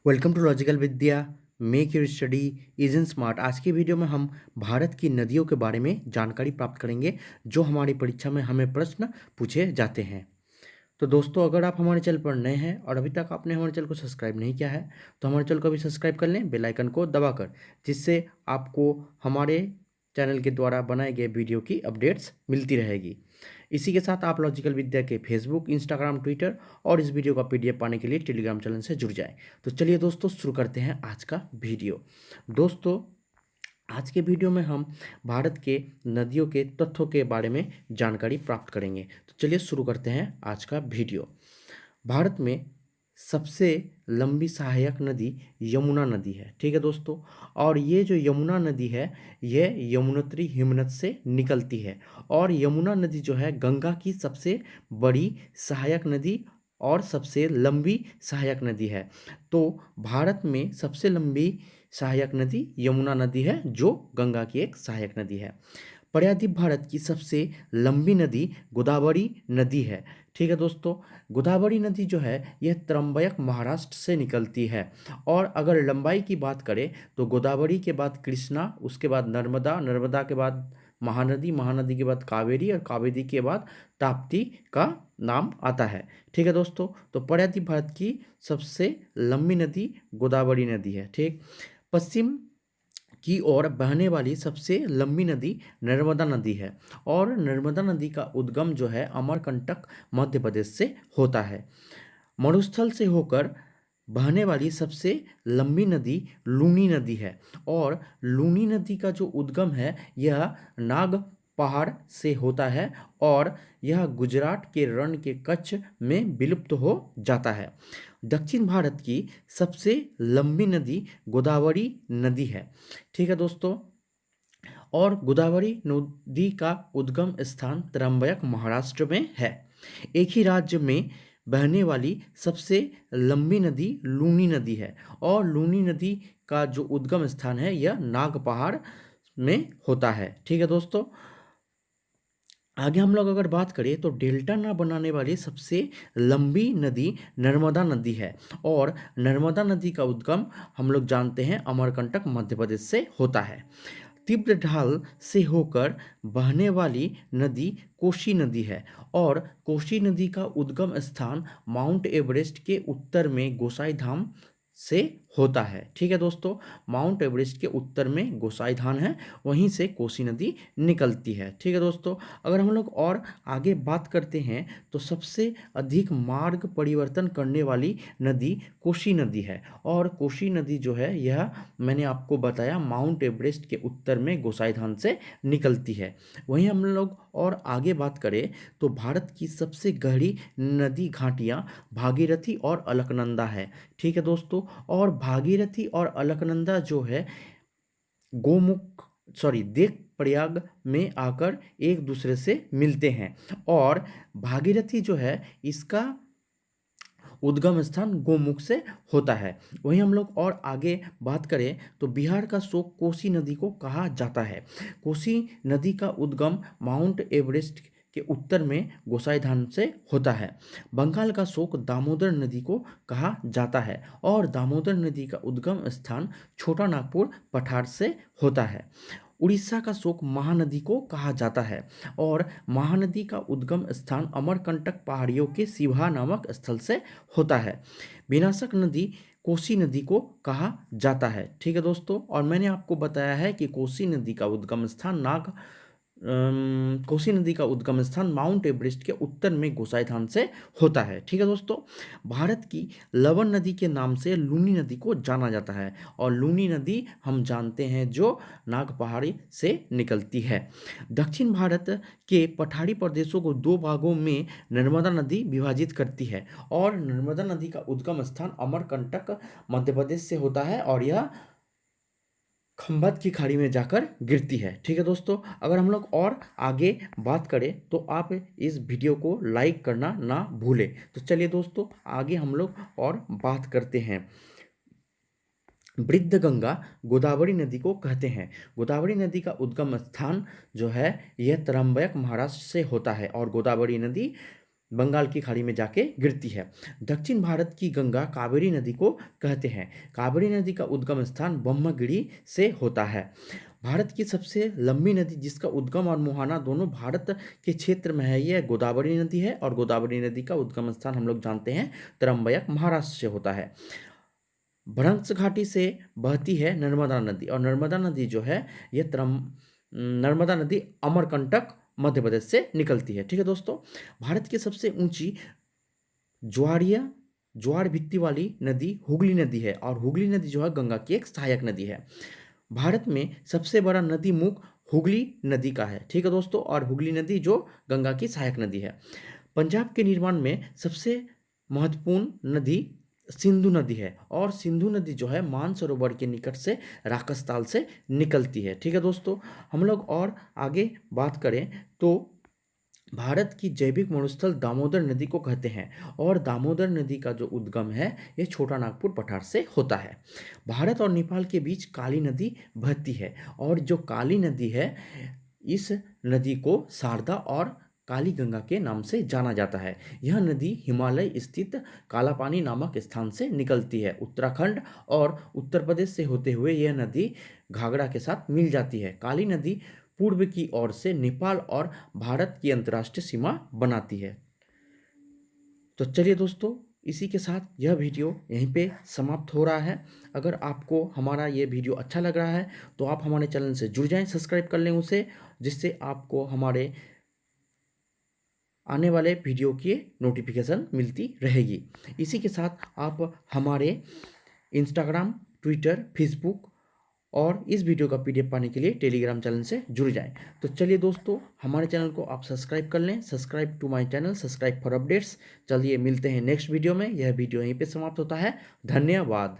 Welcome to logical Vidya. Make your study is in smart. आज की video में हम भारत की नदियों के बारे में जानकारी प्राप्त करेंगे जो हमारी परीक्षा में हमें प्रश्न पूछे जाते हैं। तो दोस्तों, अगर आप हमारे चैनल पर नए हैं और अभी तक आपने हमारे चैनल को सब्सक्राइब नहीं किया है तो हमारे चैनल को भी सब्सक्राइब कर लें बेल आइकन को दबाकर, जिससे आपको हमारे चैनल के द्वारा बनाए गए वीडियो की अपडेट्स मिलती रहेगी। इसी के साथ आप लॉजिकल विद्या के फेसबुक, इंस्टाग्राम, ट्विटर और इस वीडियो का पीडीएफ पाने के लिए टेलीग्राम चैनल से जुड़ जाएं। तो चलिए दोस्तों, शुरू करते हैं आज का वीडियो। दोस्तों, आज के वीडियो में हम भारत के नदियों के तथ्यों के बारे में जानकारी प्राप्त करेंगे। तो चलिए शुरू करते हैं आज का वीडियो। भारत में सबसे लंबी सहायक नदी यमुना नदी है, ठीक है दोस्तों। और ये जो यमुना नदी है ये यमुनोत्री हिमनद से निकलती है। और यमुना नदी जो है गंगा की सबसे बड़ी सहायक नदी और सबसे लंबी सहायक नदी है। तो भारत में सबसे लंबी सहायक नदी यमुना नदी है जो गंगा की एक सहायक नदी है। प्रायद्वीप भारत की सबसे लंबी नदी गोदावरी नदी है, ठीक है दोस्तों। गोदावरी नदी जो है यह त्रंबक महाराष्ट्र से निकलती है। और अगर लंबाई की बात करें तो गोदावरी के बाद कृष्णा, उसके बाद नर्मदा, नर्मदा के बाद महानदी, महानदी के बाद कावेरी और कावेरी के बाद ताप्ती का नाम आता है, ठीक है दोस्तों। तो प्रायद्वीप भारत की सबसे लंबी नदी गोदावरी नदी है, ठीक। पश्चिम की ओर बहने वाली सबसे लंबी नदी नर्मदा नदी है। और नर्मदा नदी का उद्गम जो है अमरकंटक मध्य प्रदेश से होता है। मरुस्थल से होकर बहने वाली सबसे लंबी नदी लूनी नदी है। और लूनी नदी का जो उद्गम है यह नाग पहाड़ से होता है और यह गुजरात के रण के कच्छ में विलुप्त हो जाता है। दक्षिण भारत की सबसे लंबी नदी गोदावरी नदी है, ठीक है दोस्तों। और गोदावरी नदी का उद्गम स्थान त्रंबक महाराष्ट्र में है। एक ही राज्य में बहने वाली सबसे लंबी नदी लूनी नदी है। और लूनी नदी का जो उद्गम स्थान है यह नाग पहाड़ में होता है, ठीक है दोस्तों। आगे हम लोग अगर बात करें तो डेल्टा ना बनाने वाली सबसे लंबी नदी नर्मदा नदी है। और नर्मदा नदी का उद्गम हम लोग जानते हैं अमरकंटक मध्य प्रदेश से होता है। तीव्र ढाल से होकर बहने वाली नदी कोसी नदी है। और कोसी नदी का उद्गम स्थान माउंट एवरेस्ट के उत्तर में गोसाईधाम से होता है, ठीक है दोस्तों। माउंट एवरेस्ट के उत्तर में गोसाईधाम है, वहीं से कोसी नदी निकलती है, ठीक है दोस्तों। अगर हम लोग और आगे बात करते हैं तो सबसे अधिक मार्ग परिवर्तन करने वाली नदी कोसी नदी है। और कोसी नदी जो है यह मैंने आपको बताया माउंट एवरेस्ट के उत्तर में गोसाईधाम से निकलती है। वहीं हम लोग और आगे बात करें तो भारत की सबसे गहरी नदी घाटियाँ भागीरथी और अलकनंदा है, ठीक है दोस्तों। और भागीरथी और अलकनंदा जो है देव प्रयाग में आकर एक दूसरे से मिलते हैं। और भागीरथी जो है इसका उद्गम स्थान गोमुख से होता है। वहीं हम लोग और आगे बात करें तो बिहार का शोक कोसी नदी को कहा जाता है। कोसी नदी का उद्गम माउंट एवरेस्ट के उत्तर में गोसाईधाम से होता है। बंगाल का शोक दामोदर नदी को कहा जाता है। और दामोदर नदी का उद्गम स्थान छोटा नागपुर पठार से होता है। उड़ीसा का शोक महानदी को कहा जाता है। और महानदी का उद्गम स्थान अमरकंटक पहाड़ियों के सिवहा नामक स्थल से होता है। विनाशक नदी कोसी नदी को कहा जाता है, ठीक है दोस्तों। और मैंने आपको बताया है कि कोसी नदी का उद्गम स्थान माउंट एवरेस्ट के उत्तर में गोसाईधाम से होता है, ठीक है दोस्तों। भारत की लवन नदी के नाम से लूनी नदी को जाना जाता है। और लूनी नदी हम जानते हैं जो नाग पहाड़ी से निकलती है। दक्षिण भारत के पठारी प्रदेशों को दो भागों में नर्मदा नदी विभाजित करती है। और नर्मदा नदी का उद्गम स्थान अमरकंटक मध्य प्रदेश से होता है और यह खंभात की खाड़ी में जाकर गिरती है, ठीक है दोस्तों। अगर हम लोग और आगे बात करें तो आप इस वीडियो को लाइक करना ना भूलें। तो चलिए दोस्तों, आगे हम लोग और बात करते हैं। वृद्ध गंगा गोदावरी नदी को कहते हैं। गोदावरी नदी का उद्गम स्थान जो है यह त्रंबक महाराष्ट्र से होता है। और गोदावरी नदी बंगाल की खाड़ी में जाके गिरती है। दक्षिण भारत की गंगा कावेरी नदी को कहते हैं। कावेरी नदी का उद्गम स्थान ब्रह्मगिरी से होता है। भारत की सबसे लंबी नदी जिसका उद्गम और मुहाना दोनों भारत के क्षेत्र में है, यह गोदावरी नदी है। और गोदावरी नदी का उद्गम स्थान हम लोग जानते हैं त्रंबक महाराष्ट्र से होता है। भ्रंश घाटी से बहती है नर्मदा नदी, और नर्मदा नदी जो है यह नर्मदा नदी अमरकंटक मध्य प्रदेश से निकलती है। ठीक है दोस्तों, भारत की सबसे ऊंची ज्वार भित्ति वाली नदी हुगली नदी है, और हुगली नदी जो है गंगा की एक सहायक नदी है। भारत में सबसे बड़ा नदी मुख हुगली नदी का है। ठीक है दोस्तों, और हुगली नदी जो गंगा की सहायक नदी है। पंजाब के निर्माण में सबसे महत्वपूर्ण नदी सिंधु नदी है, और सिंधु नदी जो है मानसरोवर के निकट से राकसताल से निकलती है। ठीक है दोस्तों, हम लोग और आगे बात करें तो भारत की जैविक मरुस्थल दामोदर नदी को कहते हैं, और दामोदर नदी का जो उद्गम है ये छोटा नागपुर पठार से होता है। भारत और नेपाल के बीच काली नदी बहती है, और जो काली नदी है इस नदी को शारदा और काली गंगा के नाम से जाना जाता है। यह नदी हिमालय स्थित कालापानी नामक स्थान से निकलती है। उत्तराखंड और उत्तर प्रदेश से होते हुए यह नदी घाघरा के साथ मिल जाती है। काली नदी पूर्व की ओर से नेपाल और भारत की अंतर्राष्ट्रीय सीमा बनाती है। तो चलिए दोस्तों, इसी के साथ यह वीडियो यहीं पे समाप्त हो रहा है। अगर आपको हमारा ये वीडियो अच्छा लग रहा है तो आप हमारे चैनल से जुड़ जाएं, सब्सक्राइब कर लें उसे, जिससे आपको हमारे आने वाले वीडियो की नोटिफिकेशन मिलती रहेगी। इसी के साथ आप हमारे इंस्टाग्राम, ट्विटर, फेसबुक और इस वीडियो का पीडीएफ पाने के लिए टेलीग्राम चैनल से जुड़ जाएं। तो चलिए दोस्तों, हमारे चैनल को आप सब्सक्राइब कर लें। Subscribe to my channel, subscribe for updates. चलिए मिलते हैं नेक्स्ट वीडियो में। यह वीडियो यहीं पे समाप्त होता है। धन्यवाद।